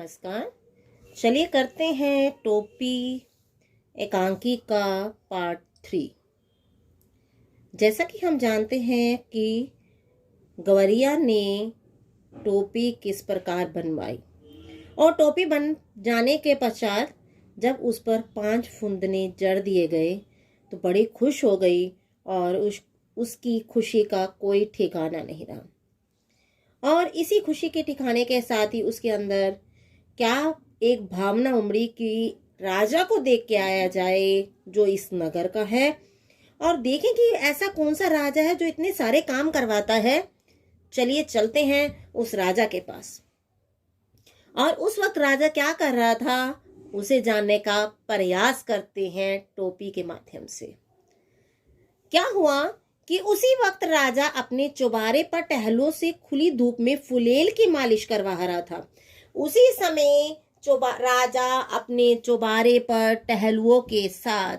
नमस्कार। चलिए करते हैं टोपी एकांकी का पार्ट 3। जैसा कि हम जानते हैं कि गवरिया ने टोपी किस प्रकार बनवाई और टोपी बन जाने के पश्चात जब उस पर 5 फुंदने जड़ दिए गए तो बड़ी खुश हो गई और उसकी खुशी का कोई ठिकाना नहीं रहा। और इसी खुशी के ठिकाने के साथ ही उसके अंदर क्या एक भावना उमड़ी कि राजा को देख के आया जाए जो इस नगर का है और देखें कि ऐसा कौन सा राजा है जो इतने सारे काम करवाता है। चलिए चलते हैं उस राजा के पास। और उस वक्त राजा क्या कर रहा था उसे जानने का प्रयास करते हैं टोपी के माध्यम से। क्या हुआ कि उसी वक्त राजा अपने चौबारे पर टहलों से खुली धूप में फुलेल की मालिश करवा रहा था। उसी समय राजा अपने चौबारे पर टहलुओं के साथ,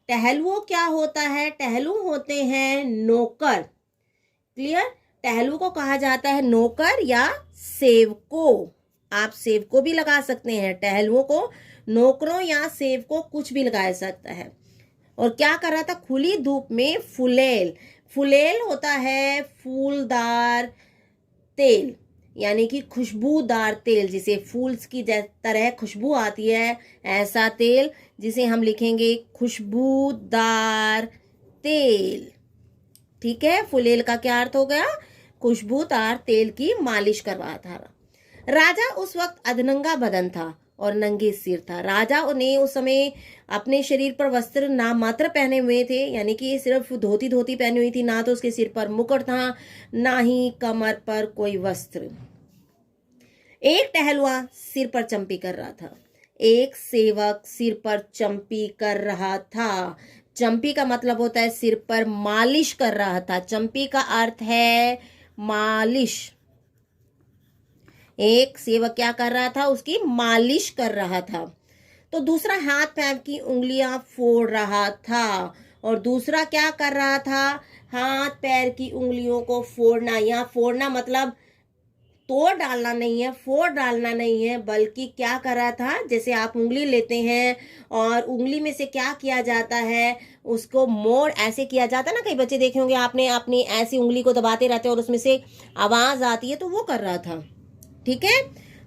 टहलुओं क्या होता है? टहलू होते हैं नौकर। क्लियर? टहलू को कहा जाता है नौकर या सेवको। आप सेवको भी लगा सकते हैं, टहलुओं को नौकरों या सेवको कुछ भी लगाया सकता है। और क्या कर रहा था? खुली धूप में फुलेल। फुलेल होता है फूलदार तेल, यानी कि खुशबूदार तेल, जिसे फूल की तरह खुशबू आती है, ऐसा तेल जिसे हम लिखेंगे खुशबूदार तेल। ठीक है, फुलेल का क्या अर्थ हो गया? खुशबूदार तेल की मालिश करवा था। राजा उस वक्त अधनंगा बदन था और नंगे सिर था। राजा ने उस समय अपने शरीर पर वस्त्र नाम मात्र पहने हुए थे, यानी कि सिर्फ धोती पहनी हुई थी। ना तो उसके सिर पर मुकुट था, ना ही कमर पर कोई वस्त्र। एक टहलुआ सिर पर चंपी कर रहा था। एक सेवक सिर पर चंपी कर रहा था। चंपी का मतलब होता है सिर पर मालिश कर रहा था। चंपी का अर्थ है मालिश। एक सेवक क्या कर रहा था? उसकी मालिश कर रहा था। तो दूसरा हाथ पैर की उंगलियां फोड़ रहा था। और दूसरा क्या कर रहा था? हाथ पैर की उंगलियों को फोड़ना। यहाँ फोड़ना मतलब तोड़ डालना नहीं है, फोड़ डालना नहीं है, बल्कि क्या कर रहा था? जैसे आप उंगली लेते हैं और उंगली में से क्या किया जाता है, उसको मोड़ ऐसे किया जाता है ना। कई बच्चे देखे होंगे आपने, अपनी ऐसी उंगली को दबाते रहते हैं और उसमें से आवाज आती है, तो वो कर रहा था। ठीक है।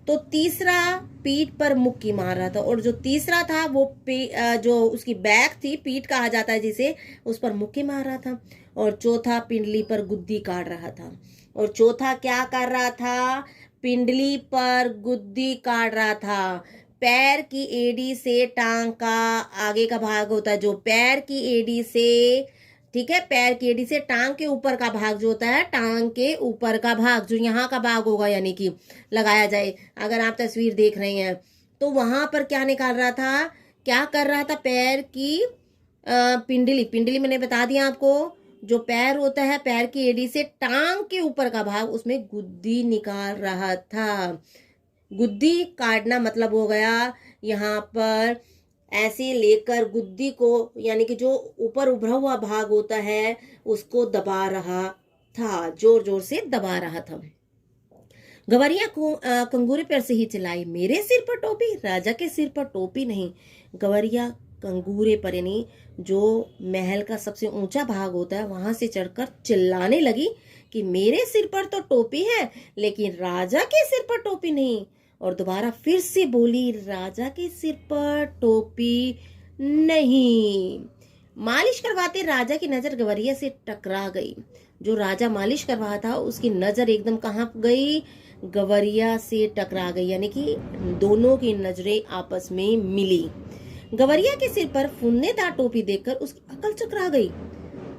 तो तीसरा पीठ पर मुक्की मार रहा था। और जो तीसरा था वो जो उसकी बैक थी, पीठ कहा जाता है जिसे, उस पर मुक्की मार रहा था। और चौथा पिंडली पर गुद्दी काट रहा था। और चौथा क्या कर रहा था? पिंडली पर गुद्दी काट रहा था। पैर की एड़ी से टांग का आगे का भाग होता है, जो पैर की एड़ी से, ठीक है, पैर की एड़ी से टांग के ऊपर का भाग जो होता है, टांग के ऊपर का भाग जो यहाँ का भाग होगा, यानी कि लगाया जाए। अगर आप तस्वीर देख रहे हैं तो वहां पर क्या निकाल रहा था? क्या कर रहा था? पैर की पिंडली मैंने बता दिया आपको। जो पैर होता है, पैर की एड़ी से टांग के ऊपर का भाग, उसमें गुद्दी निकाल रहा था। गुद्दी काटना मतलब हो गया यहाँ पर ऐसे लेकर गुद्दी को, यानी कि जो ऊपर उभरा हुआ भाग होता है उसको दबा रहा था, जोर जोर से दबा रहा था। गवरिया को कंगूरे पर से ही चिल्लाई, मेरे सिर पर टोपी? राजा के सिर पर टोपी नहीं। गवरिया कंगूरे पर, यानी जो महल का सबसे ऊंचा भाग होता है, वहां से चढ़कर चिल्लाने लगी कि मेरे सिर पर तो टोपी है, लेकिन राजा के सिर पर टोपी नहीं। और दोबारा फिर से बोली, राजा के सिर पर टोपी नहीं। मालिश करवाते राजा की नजर गवरिया से टकरा गई। जो राजा मालिश करवा था उसकी नजर एकदम कहाँ गई? गवरिया से टकरा गई, यानी कि दोनों की नजरें आपस में मिली। गवरिया के सिर पर फुन्नेदार टोपी देखकर उसकी अकल चकरा गई।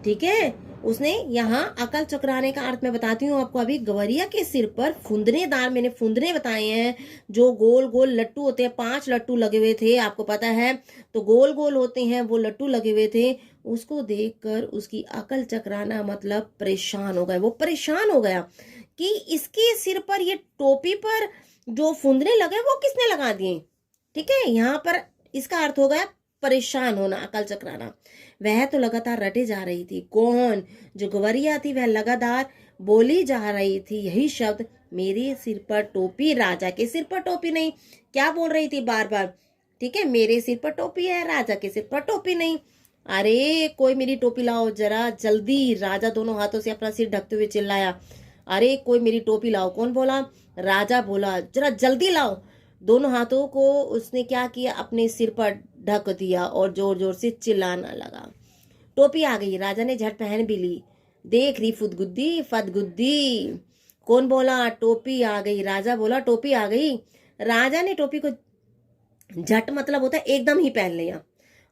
ठीक है, उसने यहाँ अकल चकराने का अर्थ मैं बताती हूँ आपको अभी। गवरिया के सिर पर फुंदनेदार, मैंने फुंदने बताए हैं, जो गोल गोल लट्टू होते हैं। 5 लट्टू लगे हुए थे, आपको पता है, तो गोल गोल होते हैं वो लट्टू लगे हुए थे। उसको देखकर उसकी अकल चकराना मतलब परेशान हो गया। वो परेशान हो गया कि इसके सिर पर, ये टोपी पर जो फुंदने लगे वो किसने लगा दिए। ठीक है, यहाँ पर इसका अर्थ हो गया परेशान होना, अकल चकराना। वह तो लगातार रटे जा रही थी। कौन? जो गवरिया थी, वह लगातार बोली जा रही थी यही शब्द, मेरे सिर पर टोपी, राजा के सिर पर टोपी नहीं। क्या बोल रही थी बार बार? ठीक है, मेरे सिर पर टोपी है, राजा के सिर पर टोपी नहीं। अरे कोई मेरी टोपी लाओ जरा जल्दी। राजा दोनों हाथों से अपना सिर ढकते हुए चिल्लाया, अरे कोई मेरी टोपी लाओ। कौन बोला? राजा बोला, जरा जल्दी लाओ। दोनों हाथों को उसने क्या किया, अपने सिर पर ढक दिया और जोर जोर से चिल्लाना लगा। टोपी आ गई, राजा ने झट पहन भी ली। देख रही फुदगुद्दी फदगुद्दी। कौन बोला? टोपी आ गई। राजा बोला, टोपी आ गई। राजा ने टोपी को झट मतलब होता है एकदम ही पहन लिया।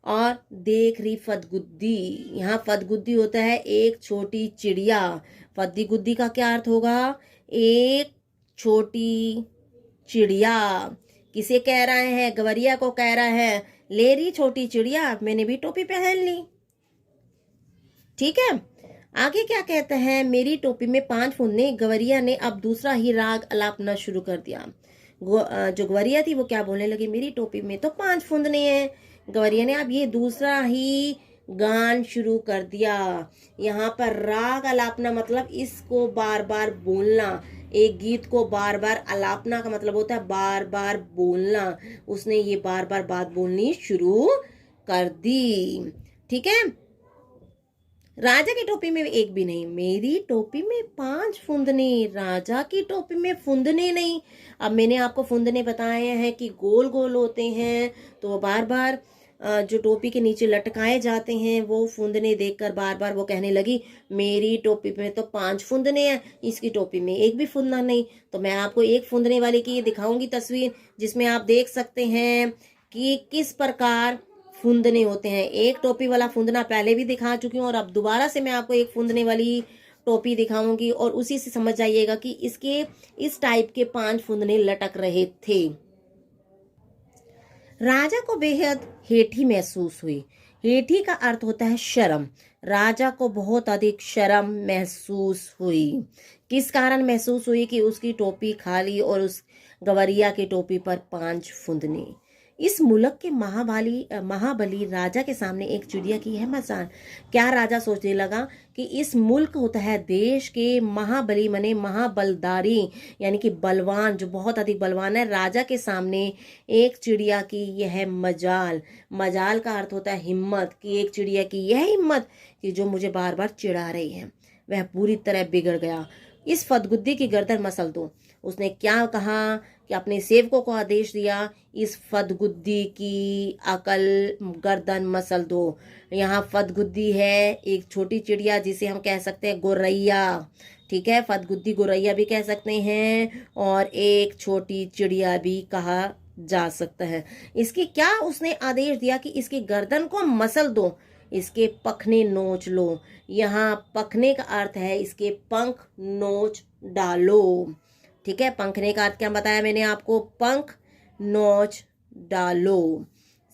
और देख रही फदगुद्दी, यहाँ फदगुद्दी होता है एक छोटी चिड़िया। फद्दी गुद्दी का क्या अर्थ होगा? एक छोटी चिड़िया। किसे कह रहे हैं? गवरिया को कह रहा है, ले रही छोटी चिड़िया, मैंने भी टोपी पहन ली। ठीक है, आगे क्या कहते हैं? मेरी टोपी में 5 फुंदने। गवरिया ने अब दूसरा ही राग अलापना शुरू कर दिया। जो गवरिया थी वो क्या बोलने लगी? मेरी टोपी में तो 5 फुंदने हैं। गवरिया ने अब ये दूसरा ही गान शुरू कर दिया। यहाँ पर राग अलापना मतलब इसको बार बार बोलना। एक गीत को बार बार अलापना का मतलब होता है बार बार बोलना। उसने ये बार बार बात बोलनी शुरू कर दी। ठीक है, राजा की टोपी में एक भी नहीं, मेरी टोपी में 5 फुंदने, राजा की टोपी में फुंदने नहीं। अब मैंने आपको फुंदने बताए हैं कि गोल गोल होते हैं, तो वो बार बार जो टोपी के नीचे लटकाए जाते हैं वो फुंदने देखकर बार बार वो कहने लगी, मेरी टोपी में तो 5 फुंदने हैं, इसकी टोपी में एक भी फुंदना नहीं। तो मैं आपको एक फुंदने वाले की दिखाऊंगी तस्वीर, जिसमें आप देख सकते हैं कि किस प्रकार फुंदने होते हैं। एक टोपी वाला फुंदना पहले भी दिखा चुकी हूँ और अब दोबारा से मैं आपको एक फुंदने वाली टोपी दिखाऊंगी और उसी से समझ जाइएगा कि इसके इस टाइप के 5 फुंदने लटक रहे थे। राजा को बेहद हेठी महसूस हुई। हेठी का अर्थ होता है शर्म। राजा को बहुत अधिक शर्म महसूस हुई। किस कारण महसूस हुई? कि उसकी टोपी खाली और उस गवरिया की टोपी पर 5 फुंदने। इस मुल्क के महाबली राजा के सामने एक चिड़िया की है मजाल। क्या राजा सोचने लगा कि इस मुल्क होता है देश के महाबली मने महाबलदारी, यानी कि बलवान, जो बहुत अधिक बलवान है, राजा के सामने एक चिड़िया की यह मजाल। मजाल का अर्थ होता है हिम्मत, कि एक चिड़िया की यह हिम्मत कि जो मुझे बार बार चिढ़ा रही है। वह पूरी तरह बिगड़ गया। इस फदगुद्दी की गर्दन मसल दो। उसने क्या कहा कि अपने सेवकों को आदेश दिया, इस फदगुद्दी की अकल गर्दन मसल दो। यहाँ फदगुद्दी है एक छोटी चिड़िया जिसे हम कह सकते हैं गोरैया। ठीक है, फदगुद्दी गोरैया भी कह सकते हैं और एक छोटी चिड़िया भी कहा जा सकता है। इसके क्या उसने आदेश दिया कि इसकी गर्दन को मसल दो, इसके पखने नोच लो। यहाँ पखने का अर्थ है इसके पंख नोच डालो। ठीक है, पंखने का अर्थ क्या बताया मैंने आपको? पंख नोच डालो।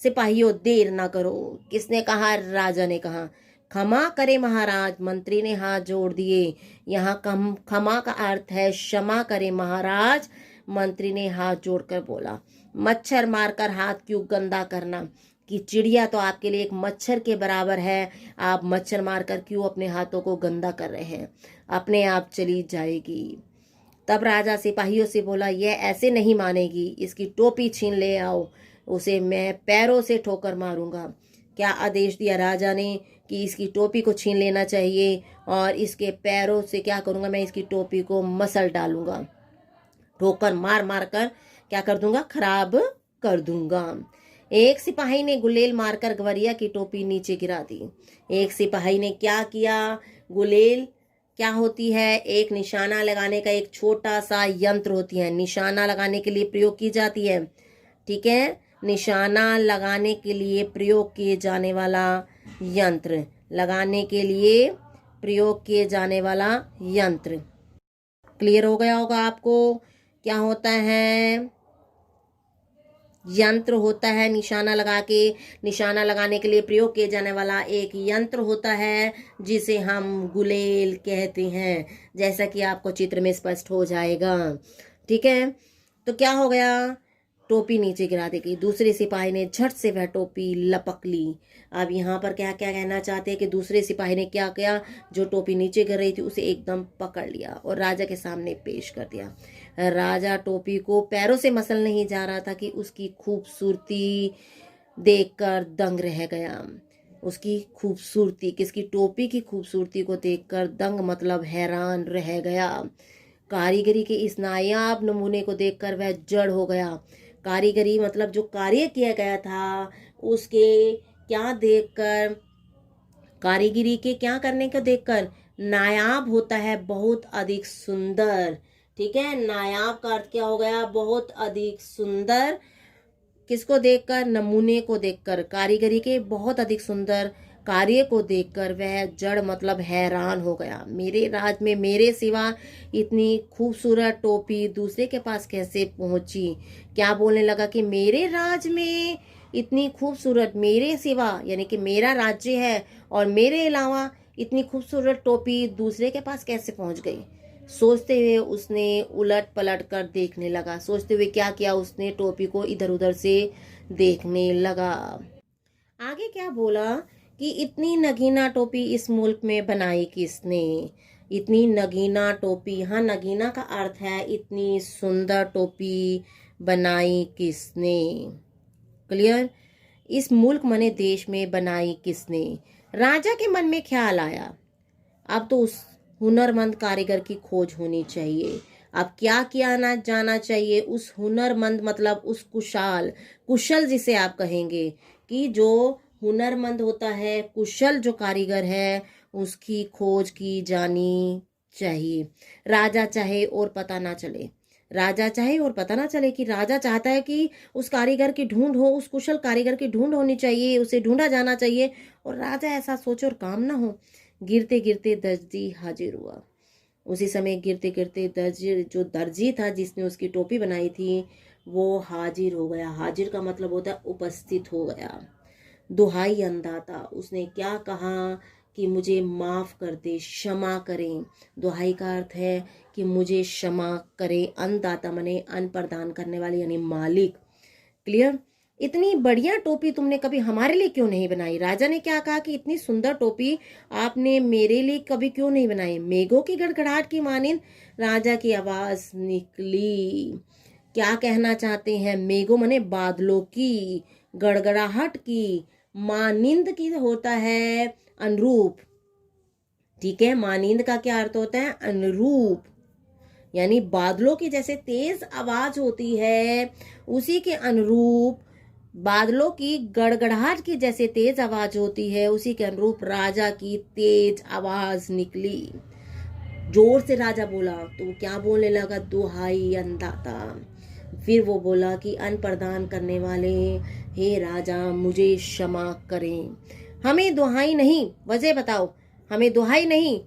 सिपाहियों देर ना करो। किसने कहा? राजा ने कहा। क्षमा करे महाराज, मंत्री ने हाथ जोड़ दिए। यहाँ क्षमा का अर्थ है क्षमा करे महाराज, मंत्री ने हाथ जोड़कर बोला। मच्छर मारकर हाथ क्यों गंदा करना, कि चिड़िया तो आपके लिए एक मच्छर के बराबर है, आप मच्छर मारकर क्यों अपने हाथों को गंदा कर रहे हैं, अपने आप चली जाएगी। तब राजा सिपाहियों से बोला, यह ऐसे नहीं मानेगी, इसकी टोपी छीन ले आओ, उसे मैं पैरों से ठोकर मारूंगा। क्या आदेश दिया राजा ने? कि इसकी टोपी को छीन लेना चाहिए और इसके पैरों से क्या करूंगा मैं? इसकी टोपी को मसल डालूंगा, ठोकर मार मार कर क्या कर दूंगा? खराब कर दूंगा। एक सिपाही ने गुलेल मारकर गवरिया की टोपी नीचे गिरा दी। एक सिपाही ने क्या किया? गुलेल क्या होती है? एक निशाना लगाने का एक छोटा सा यंत्र होती है, निशाना लगाने के लिए प्रयोग की जाती है। ठीक है, निशाना लगाने के लिए प्रयोग किए जाने वाला यंत्र, लगाने के लिए प्रयोग किए जाने वाला यंत्र। क्लियर हो गया होगा आपको? क्या होता है? यंत्र होता है निशाना लगाने के लिए प्रयोग किए जाने वाला एक यंत्र होता है जिसे हम गुलेल कहते हैं, जैसा कि आपको चित्र में स्पष्ट हो जाएगा। ठीक है, तो क्या हो गया? टोपी नीचे गिरा दी गई। दूसरे सिपाही ने झट से वह टोपी लपक ली। अब यहाँ पर क्या क्या कहना चाहते हैं कि दूसरे सिपाही ने क्या किया? जो टोपी नीचे गिर रही थी उसे एकदम पकड़ लिया और राजा के सामने पेश कर दिया। राजा टोपी को पैरों से मसल नहीं जा रहा था कि उसकी खूबसूरती देखकर दंग रह गया। उसकी खूबसूरती, किसकी, टोपी की खूबसूरती को देखकर दंग मतलब हैरान रह गया। कारीगरी के इस नायाब नमूने को देखकर वह जड़ हो गया। कारीगरी मतलब जो कार्य किया गया था उसके क्या देखकर, कारीगरी के क्या करने को देखकर, नायाब होता है बहुत अधिक सुंदर। ठीक है, नायाब का अर्थ क्या हो गया, बहुत अधिक सुंदर। किसको देखकर, नमूने को देखकर, कारीगरी के बहुत अधिक सुंदर कार्य को देखकर वह जड़ मतलब हैरान हो गया। मेरे राज में मेरे सिवा इतनी खूबसूरत टोपी दूसरे के पास कैसे पहुंची। क्या बोलने लगा कि मेरे राज में इतनी खूबसूरत, मेरे सिवा यानी कि मेरा राज्य है और मेरे अलावा इतनी खूबसूरत टोपी दूसरे के पास कैसे पहुंच गई। सोचते हुए उसने उलट पलट कर देखने लगा। सोचते हुए क्या किया, उसने टोपी को इधर उधर से देखने लगा। आगे क्या बोला कि इतनी नगीना टोपी इस मुल्क में बनाई किसने। इतनी नगीना टोपी, यहाँ नगीना का अर्थ है इतनी सुंदर टोपी बनाई किसने। क्लियर, इस मुल्क मने देश में बनाई किसने। राजा के मन में ख्याल आया, अब तो उस हुनरमंद कारीगर की खोज होनी चाहिए। अब क्या किया ना जाना चाहिए, उस हुनरमंद मतलब उस कुशाल, कुशल जिसे आप कहेंगे कि जो हुनरमंद होता है, कुशल जो कारीगर है, उसकी खोज की जानी चाहिए। राजा चाहे और पता ना चले, राजा चाहे और पता ना चले कि राजा चाहता है कि उस कारीगर की ढूंढ हो, उस कुशल कारीगर की ढूंढ होनी चाहिए, उसे ढूंढा जाना चाहिए और राजा ऐसा सोचे और काम ना हो। गिरते गिरते दर्जी हाजिर हुआ। उसी समय गिरते गिरते दर्जी, जो दर्जी था जिसने उसकी टोपी बनाई थी, वो हाजिर हो गया। हाजिर का मतलब होता है उपस्थित हो गया। दुहाई अंदाता, उसने क्या कहा कि मुझे माफ कर दे, क्षमा करें। दुहाई का अर्थ है कि मुझे क्षमा करें। अन्नदाता मने अन्न प्रदान करने वाले यानी मालिक। क्लियर, इतनी बढ़िया टोपी तुमने कभी हमारे लिए क्यों नहीं बनाई। राजा ने क्या कहा कि इतनी सुंदर टोपी आपने मेरे लिए कभी क्यों नहीं बनाई। मेघों की गड़गड़ाहट की मानिंद राजा की आवाज निकली। क्या कहना चाहते हैं, मेघों मने बादलों की, गड़गड़ाहट की, मानिंद की होता है अनुरूप। ठीक है, मानिंद का क्या अर्थ होता है, अनुरूप, यानी बादलों की जैसे तेज आवाज होती है उसी के अनुरूप, बादलों की गड़गड़ाहट की जैसे तेज आवाज होती है उसी के अनुरूप राजा की तेज आवाज निकली। जोर से राजा बोला तो वो क्या बोलने लगा, दुहाई अंदाता। फिर वो बोला कि अन्न प्रदान करने वाले, हे राजा मुझे क्षमा करें। हमें दुहाई नहीं, वजह बताओ, हमें दुहाई नहीं,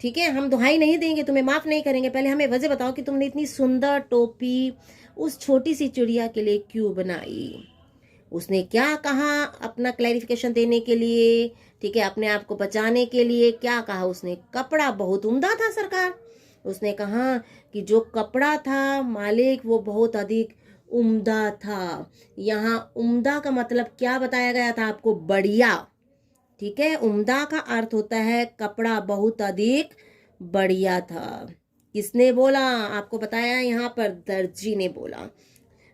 ठीक है, हम दुहाई नहीं देंगे, तुम्हें माफ नहीं करेंगे। पहले हमें वजह बताओ कि तुमने इतनी सुंदर टोपी उस छोटी सी चिड़िया के लिए क्यों बनाई। उसने क्या कहा अपना क्लैरिफिकेशन देने के लिए, ठीक है, अपने आप को बचाने के लिए क्या कहा उसने, कपड़ा बहुत उम्दा था सरकार। उसने कहा कि जो कपड़ा था मालिक वो बहुत अधिक उम्दा था। यहाँ उम्दा का मतलब क्या बताया गया था आपको, बढ़िया। ठीक है, उम्दा का अर्थ होता है कपड़ा बहुत अधिक बढ़िया था। किसने बोला, आपको बताया यहाँ पर दर्जी ने बोला।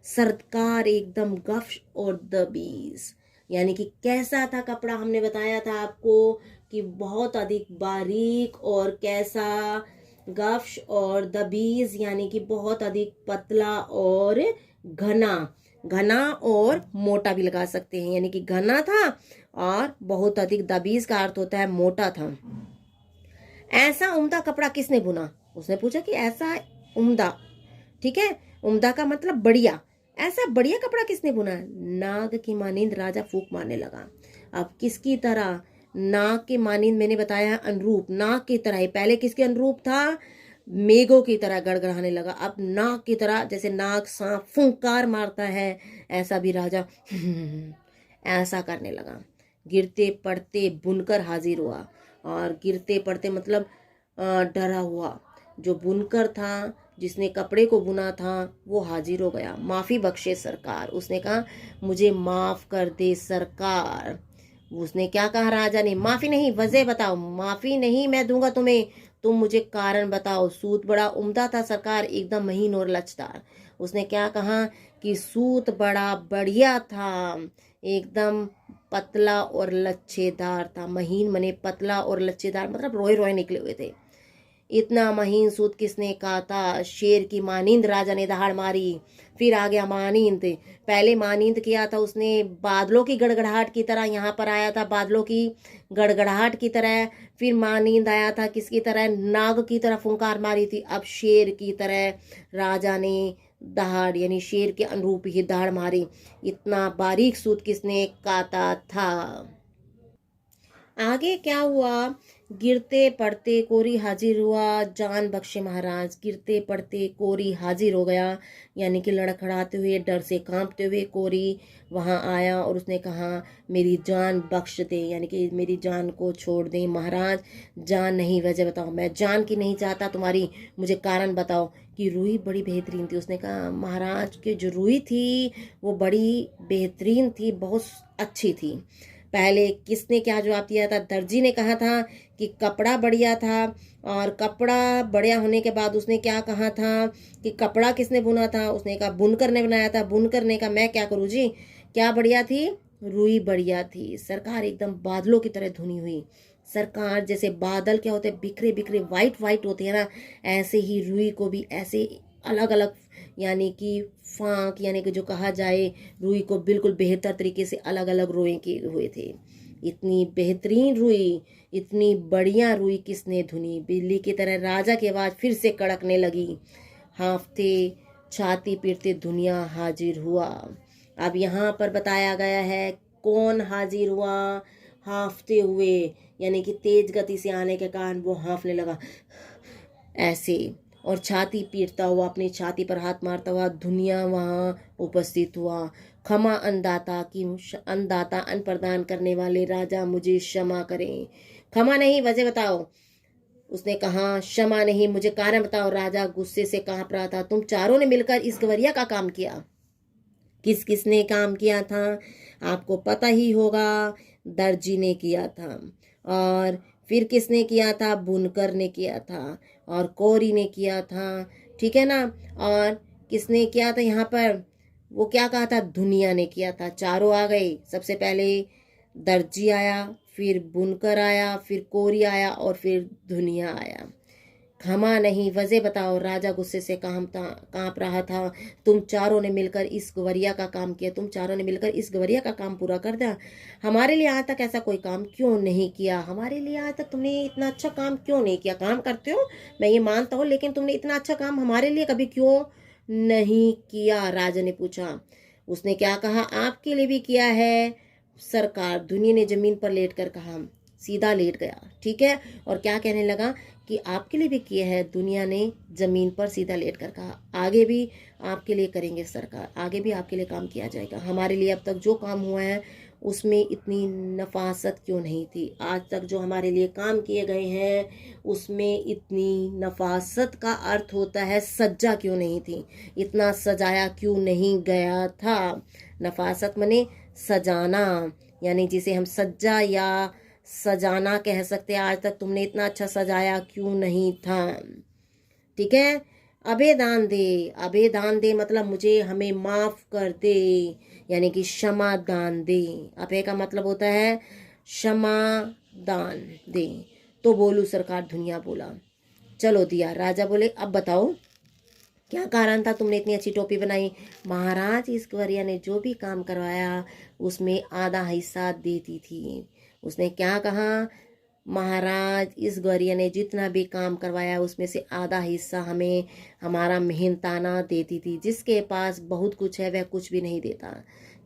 सरकार एकदम गफ्श और दबीज, यानी कि कैसा था कपड़ा, हमने बताया था आपको कि बहुत अधिक बारीक, और कैसा, गफ्श और दबीज यानी कि बहुत अधिक पतला और घना। घना और मोटा भी लगा सकते हैं, यानी कि घना था और बहुत अधिक, दबीज का अर्थ होता है मोटा था। ऐसा उम्दा कपड़ा किसने बुना, उसने पूछा कि ऐसा उम्दा, ठीक है, उम्दा का मतलब बढ़िया, ऐसा बढ़िया कपड़ा किसने बुना। नाग की मानिंद राजा फूंक मारने लगा। अब किसकी तरह, नाग के मानिंद मैंने बताया अनुरूप, नाग की तरह ही, पहले किसके अनुरूप था, मेघों की तरह गड़गड़ाने लगा। अब नाग की तरह, जैसे नाग सांप फुंकार मारता है ऐसा भी राजा ऐसा करने लगा। गिरते पड़ते बुनकर हाजिर हुआ, और गिरते पड़ते मतलब डरा हुआ। जो बुनकर था, जिसने कपड़े को बुना था, वो हाजिर हो गया। माफी बख्शे सरकार, उसने कहा मुझे माफ कर दे सरकार। उसने क्या कहा राजा ने, माफी नहीं, वजह बताओ। माफी नहीं मैं दूंगा तुम्हें, तुम मुझे कारण बताओ। सूत बड़ा उम्दा था सरकार, एकदम महीन और लचदार। उसने क्या कहा कि सूत बड़ा बढ़िया था, एकदम पतला और लच्छेदार था। महीन मने पतला और लच्छेदार मतलब रोए रोए निकले हुए थे। इतना महीन सूत किसने काता? शेर की मानिंद राजा ने दहाड़ मारी। फिर आ गया मानिंद। पहले मानिंद किया था उसने बादलों की गड़गड़ाहट की तरह, यहाँ पर आया था बादलों की गड़गड़ाहट की तरह। फिर मानिंद आया था किसकी तरह? नाग की तरह फुंकार मारी थी। अब शेर की तरह राजा ने दहाड़ यानी शेर के अनुरूप ही दहाड़ मारी। इतना बारीक सूत किसने काता था? आगे क्या हुआ? गिरते पड़ते कोरी हाजिर हुआ, जान बख्शे महाराज। गिरते पड़ते कोरी हाजिर हो गया, यानी कि लड़खड़ाते हुए डर से कांपते हुए कोरी वहां आया और उसने कहा मेरी जान बख्श दे, यानी कि मेरी जान को छोड़ दे महाराज। जान नहीं, वजह बताओ। मैं जान की नहीं चाहता तुम्हारी, मुझे कारण बताओ। कि रूई बड़ी बेहतरीन थी। उसने कहा महाराज की जो रूई थी वो बड़ी बेहतरीन थी, बहुत अच्छी थी। पहले किसने क्या जवाब दिया था? दर्जी ने कहा था कि कपड़ा बढ़िया था, और कपड़ा बढ़िया होने के बाद उसने क्या कहा था कि कपड़ा किसने बुना था? उसने कहा बुनकर ने बनाया था। बुनकर ने कहा मैं क्या करूं जी, क्या बढ़िया थी? रुई बढ़िया थी। सरकार एकदम बादलों की तरह धुनी हुई। सरकार जैसे बादल क्या होते हैं, बिखरे बिखरे वाइट वाइट होते हैं ना, ऐसे ही रुई को भी ऐसे अलग अलग यानी कि फांक यानी कि जो कहा जाए, रुई को बिल्कुल बेहतर तरीके से अलग अलग रोए के हुए थे। इतनी बेहतरीन रुई, इतनी बढ़िया रुई किसने धुनी? बिजली की तरह राजा की आवाज फिर से कड़कने लगी। हांफते छाती पीटते दुनिया हाजिर हुआ। अब यहाँ पर बताया गया है कौन हाजिर हुआ? हांफते हुए, यानी कि तेज गति से आने के कारण वो हांफने लगा ऐसे, और छाती पीटता हुआ, अपनी छाती पर हाथ मारता हुआ दुनिया वहां उपस्थित हुआ। क्षमा अन्नदाता की अन्नदाता, अन्न प्रदान करने वाले राजा मुझे क्षमा करें। क्षमा नहीं, वजह बताओ। उसने कहा क्षमा नहीं, मुझे कारण बताओ। राजा गुस्से से कांप रहा था। तुम चारों ने मिलकर इस गवरिया का काम किया। किस किसने काम किया था? आपको पता ही होगा, दर्जी ने किया था। और फिर किसने किया था? बुनकर ने किया था। और कोरी ने किया था, ठीक है ना। और किसने किया था यहाँ पर? वो क्या कहा था? दुनिया ने किया था। चारों आ गए। सबसे पहले दर्जी आया, फिर बुनकर आया, फिर कोरी आया, और फिर दुनिया आया। क्षमा नहीं, वजह बताओ। राजा गुस्से से कांप रहा था। तुम चारों ने मिलकर इस गवरिया का काम किया, तुम चारों ने मिलकर इस गवरिया का काम पूरा कर दिया। हमारे लिए आज तक ऐसा कोई काम क्यों नहीं किया? हमारे लिए आज तक तुमने इतना अच्छा काम क्यों नहीं किया? काम करते हो, मैं ये मानता हूँ, लेकिन तुमने इतना अच्छा काम हमारे लिए कभी क्यों नहीं किया? राजा ने पूछा। उसने क्या कहा? आपके लिए भी किया है सरकार। दुनिया ने जमीन पर लेट कर कहा, सीधा लेट गया, ठीक है। और क्या कहने लगा कि आपके लिए भी किया है। दुनिया ने जमीन पर सीधा लेट कर कहा आगे भी आपके लिए करेंगे सरकार, आगे भी आपके लिए काम किया जाएगा। हमारे लिए अब तक जो काम हुआ है उसमें इतनी नफासत क्यों नहीं थी? आज तक जो हमारे लिए काम किए गए हैं उसमें इतनी नफासत का अर्थ होता है सज्जा क्यों नहीं थी? इतना सजाया क्यों नहीं गया था? नफासत मने सजाना, यानी जिसे हम सज्जा या सजाना कह सकते हैं। आज तक तुमने इतना अच्छा सजाया क्यों नहीं था? ठीक है। अभे दान दे, अभे दान दे मतलब मुझे हमें माफ कर दे, यानी कि क्षमा दान दे। अभे का मतलब होता है क्षमा दान दे। तो बोलू सरकार, दुनिया बोला। चलो दिया। राजा बोले अब बताओ क्या कारण था तुमने इतनी अच्छी टोपी बनाई? महाराज इस गवरिया ने जो भी काम करवाया उसमें आधा हिस्सा देती थी। उसने क्या कहा? महाराज इस गौरिया ने जितना भी काम करवाया उसमें से आधा हिस्सा हमें हमारा मेहनताना देती थी। जिसके पास बहुत कुछ है वह कुछ भी नहीं देता।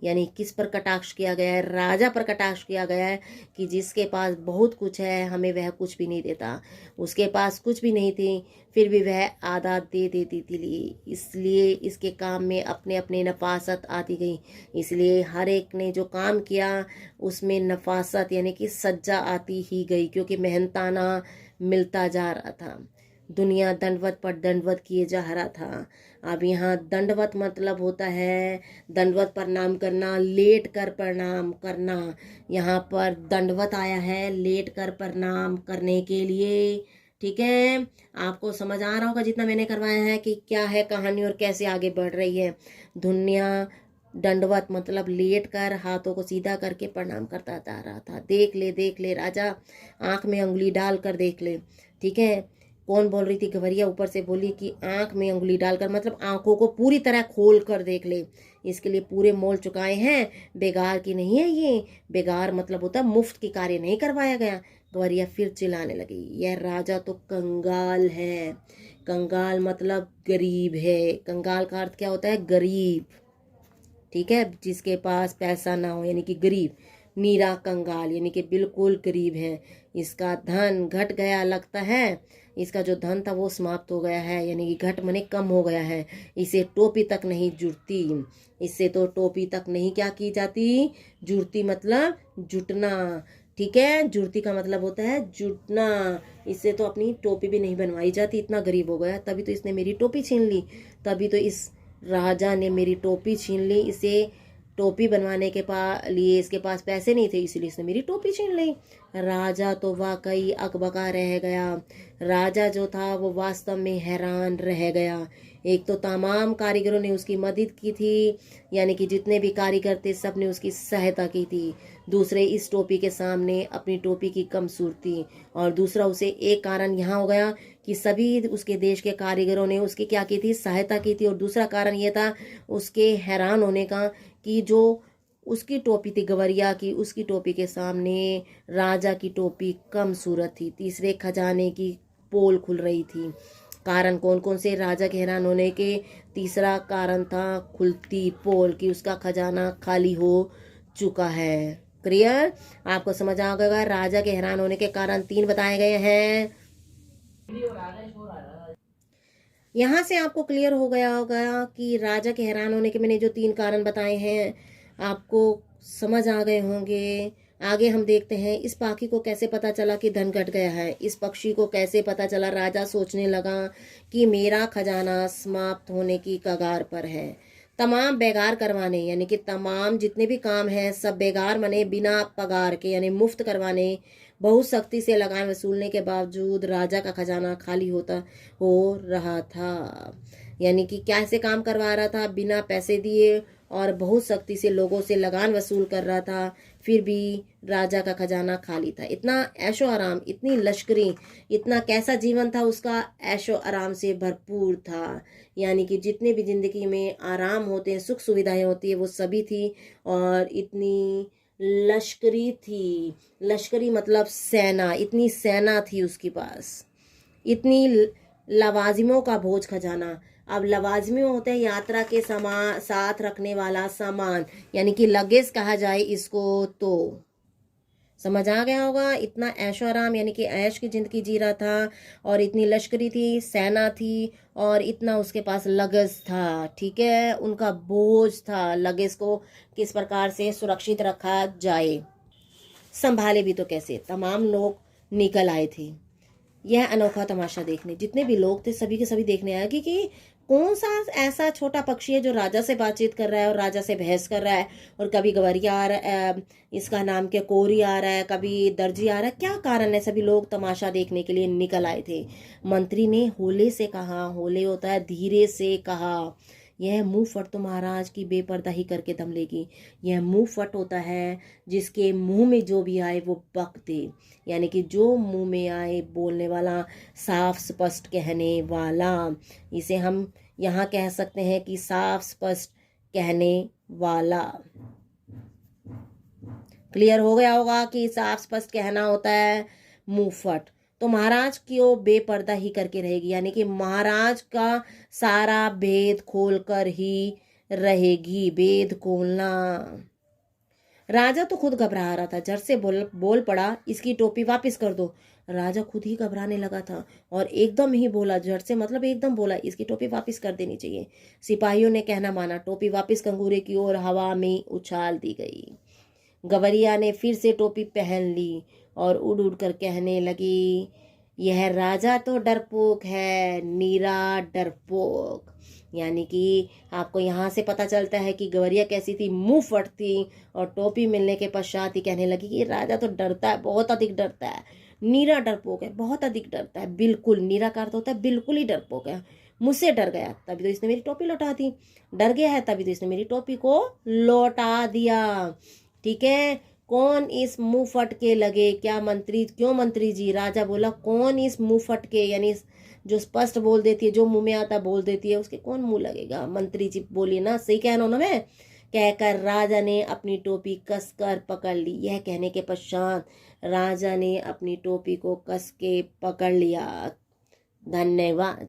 यानी किस पर कटाक्ष किया गया है? राजा पर कटाक्ष किया गया है कि जिसके पास बहुत कुछ है हमें वह कुछ भी नहीं देता। उसके पास कुछ भी नहीं थी फिर भी वह आधा दे देती थी। इसलिए इसके काम में अपने अपने नफासत आती गई। इसलिए हर एक ने जो काम किया उसमें नफासत यानी कि सज्जा आती ही गई, क्योंकि मेहनताना मिलता जा रहा था। दुनिया दंडवत पर दंडवत किए जा रहा था। अब यहाँ दंडवत मतलब होता है दंडवत प्रणाम करना, लेट कर प्रणाम करना। यहाँ पर दंडवत आया है लेट कर प्रणाम करने के लिए, ठीक है, आपको समझ आ रहा होगा जितना मैंने करवाया है कि क्या है कहानी और कैसे आगे बढ़ रही है। धुनिया दंडवत मतलब लेट कर हाथों को सीधा करके प्रणाम करता जा रहा था। देख ले राजा, आंख में उंगली डाल कर देख ले। ठीक है, कौन बोल रही थी? गवरिया ऊपर से बोली कि आंख में उंगली डालकर मतलब आंखों को पूरी तरह खोल कर देख ले। इसके लिए पूरे मोल चुकाए हैं, बेगार की नहीं है ये। बेगार मतलब होता है मुफ्त की कार्य नहीं करवाया गया। गवरिया फिर चिल्लाने लगी, यह राजा तो कंगाल है। कंगाल मतलब गरीब है। कंगाल का अर्थ क्या होता है? गरीब। ठीक है, जिसके पास पैसा ना हो यानी कि गरीब। नीरा कंगाल यानी कि बिल्कुल गरीब है। इसका धन घट गया लगता है। इसका जो धन था वो समाप्त हो गया है, यानी कि घट मने कम हो गया है। इसे टोपी तक नहीं जुड़ती। इससे तो टोपी तक नहीं क्या की जाती? जुड़ती मतलब जुटना। ठीक है, जुड़ती का मतलब होता है जुटना। इससे तो अपनी टोपी भी नहीं बनवाई जाती, इतना गरीब हो गया। तभी तो इसने मेरी टोपी छीन ली। तभी तो इस राजा ने मेरी टोपी छीन ली। इसे टोपी बनवाने के लिए इसके पास पैसे नहीं थे, इसलिए इसने मेरी टोपी छीन ली। राजा तो वाकई अकबका रह गया। राजा जो था वो वास्तव में हैरान रह गया। एक तो तमाम कारीगरों ने उसकी मदद की थी, यानी कि जितने भी कारीगर थे सब ने उसकी सहायता की थी। दूसरे इस टोपी के सामने अपनी टोपी की कमसूरती, और दूसरा उसे एक कारण यहाँ हो गया कि सभी उसके देश के कारीगरों ने उसकी क्या की थी? सहायता की थी। और दूसरा कारण ये था उसके हैरान होने का कि जो उसकी टोपी थी गवरिया की, उसकी टोपी के सामने राजा की टोपी कम सूरत थी। तीसरे खजाने की पोल खुल रही थी। कारण कौन कौन से राजा के हैरान होने के? तीसरा कारण था खुलती पोल कि उसका खजाना खाली हो चुका है। क्लियर? आपको समझ आ गया? राजा के हैरान होने के कारण 3 बताए गए हैं। यहाँ से आपको क्लियर हो गया होगा कि राजा के हैरान होने के मैंने जो 3 कारण बताए हैं आपको समझ आ गए होंगे। आगे हम देखते हैं इस पाखी को कैसे पता चला कि धन घट गया है। इस पक्षी को कैसे पता चला? राजा सोचने लगा कि मेरा खजाना समाप्त होने की कगार पर है। तमाम बेगार करवाने, यानी कि तमाम जितने भी काम हैं सब बेगार मने बिना पगार के, यानी मुफ्त करवाने। बहुत सख्ती से लगान वसूलने के बावजूद राजा का खजाना खाली हो रहा था। यानी कि कैसे काम करवा रहा था? बिना पैसे दिए और बहुत सख्ती से लोगों से लगान वसूल कर रहा था, फिर भी राजा का खजाना खाली था। इतना ऐशो आराम, इतनी लश्करी, इतना कैसा जीवन था उसका? ऐशो आराम से भरपूर था। यानी कि जितने भी जिंदगी में आराम होते हैं, सुख सुविधाएं होती है, वो सभी थी। और इतनी लश्करी थी। लश्करी मतलब सेना, इतनी सेना थी उसके पास। इतनी लवाजिमों का भोज खजाना। अब लवाजमी होते हैं यात्रा के साथ रखने वाला सामान, यानी कि लगेज कहा जाए इसको। तो समझ आ गया होगा। इतना ऐशो आराम यानी कि ऐश की जिंदगी जी रहा था, और इतनी लश्करी थी, सेना थी, और इतना उसके पास लगेज था। ठीक है, उनका बोझ था। लगेज को किस प्रकार से सुरक्षित रखा जाए, संभाले भी तो कैसे। तमाम लोग निकल आए थे यह अनोखा तमाशा देखने। जितने भी लोग थे सभी के सभी देखने आए कि कौन सा ऐसा छोटा पक्षी है जो राजा से बातचीत कर रहा है और राजा से बहस कर रहा है। और कभी गवरिया आ रहा है, इसका नाम क्या कोरी आ रहा है, कभी दर्जी आ रहा है। क्या कारण है? सभी लोग तमाशा देखने के लिए निकल आए थे। मंत्री ने होले से कहा, होले होता है धीरे से कहा, यह मुंह फट तो महाराज की बेपर्दाही करके दम लेगी। यह मुंह फट होता है जिसके मुंह में जो भी आए वो बक दे, यानी कि जो मुंह में आए बोलने वाला, साफ स्पष्ट कहने वाला। इसे हम यहाँ कह सकते हैं कि साफ स्पष्ट कहने वाला। क्लियर हो गया होगा कि साफ स्पष्ट कहना होता है मुंह फट। तो महाराज क्यों बेपर्दा ही करके रहेगी, यानी कि महाराज का सारा भेद खोलकर ही रहेगी। भेद खोलना। राजा तो खुद घबरा रहा था, झट से बोल पड़ा, इसकी टोपी वापस कर दो। राजा खुद ही घबराने लगा था और एकदम ही बोला, झट से मतलब एकदम बोला, इसकी टोपी वापस कर देनी चाहिए। सिपाहियों ने कहना माना, टोपी वापस कंगूरे की ओर हवा में उछाल दी गई। गवरिया ने फिर से टोपी पहन ली और उड़ उड़ कर कहने लगी, यह राजा तो डरपोक है, नीरा डरपोक। यानी कि आपको यहाँ से पता चलता है कि गवरिया कैसी थी, मुंह फटती, और टोपी मिलने के पश्चात ही कहने लगी कि राजा तो डरता है, बहुत अधिक डरता है। नीरा डरपोक है, बहुत अधिक डरता है। बिल्कुल, नीरा का अर्थ होता है बिल्कुल ही डरपोक है। मुझसे डर गया तभी तो इसने मेरी टोपी लौटा दी। डर गया है तभी तो इसने मेरी टोपी को लौटा दिया। ठीक है। कौन इस मुंह फटके लगे, क्या मंत्री, क्यों मंत्री जी? राजा बोला कौन इस मुंह फटके, यानी जो स्पष्ट बोल देती है, जो मुंह में आता बोल देती है, उसके कौन मुंह लगेगा? मंत्री जी बोली ना, सही कहना उन्होंने। कहकर राजा ने अपनी टोपी कसकर पकड़ ली। यह कहने के पश्चात राजा ने अपनी टोपी को कस के पकड़ लिया। धन्यवाद।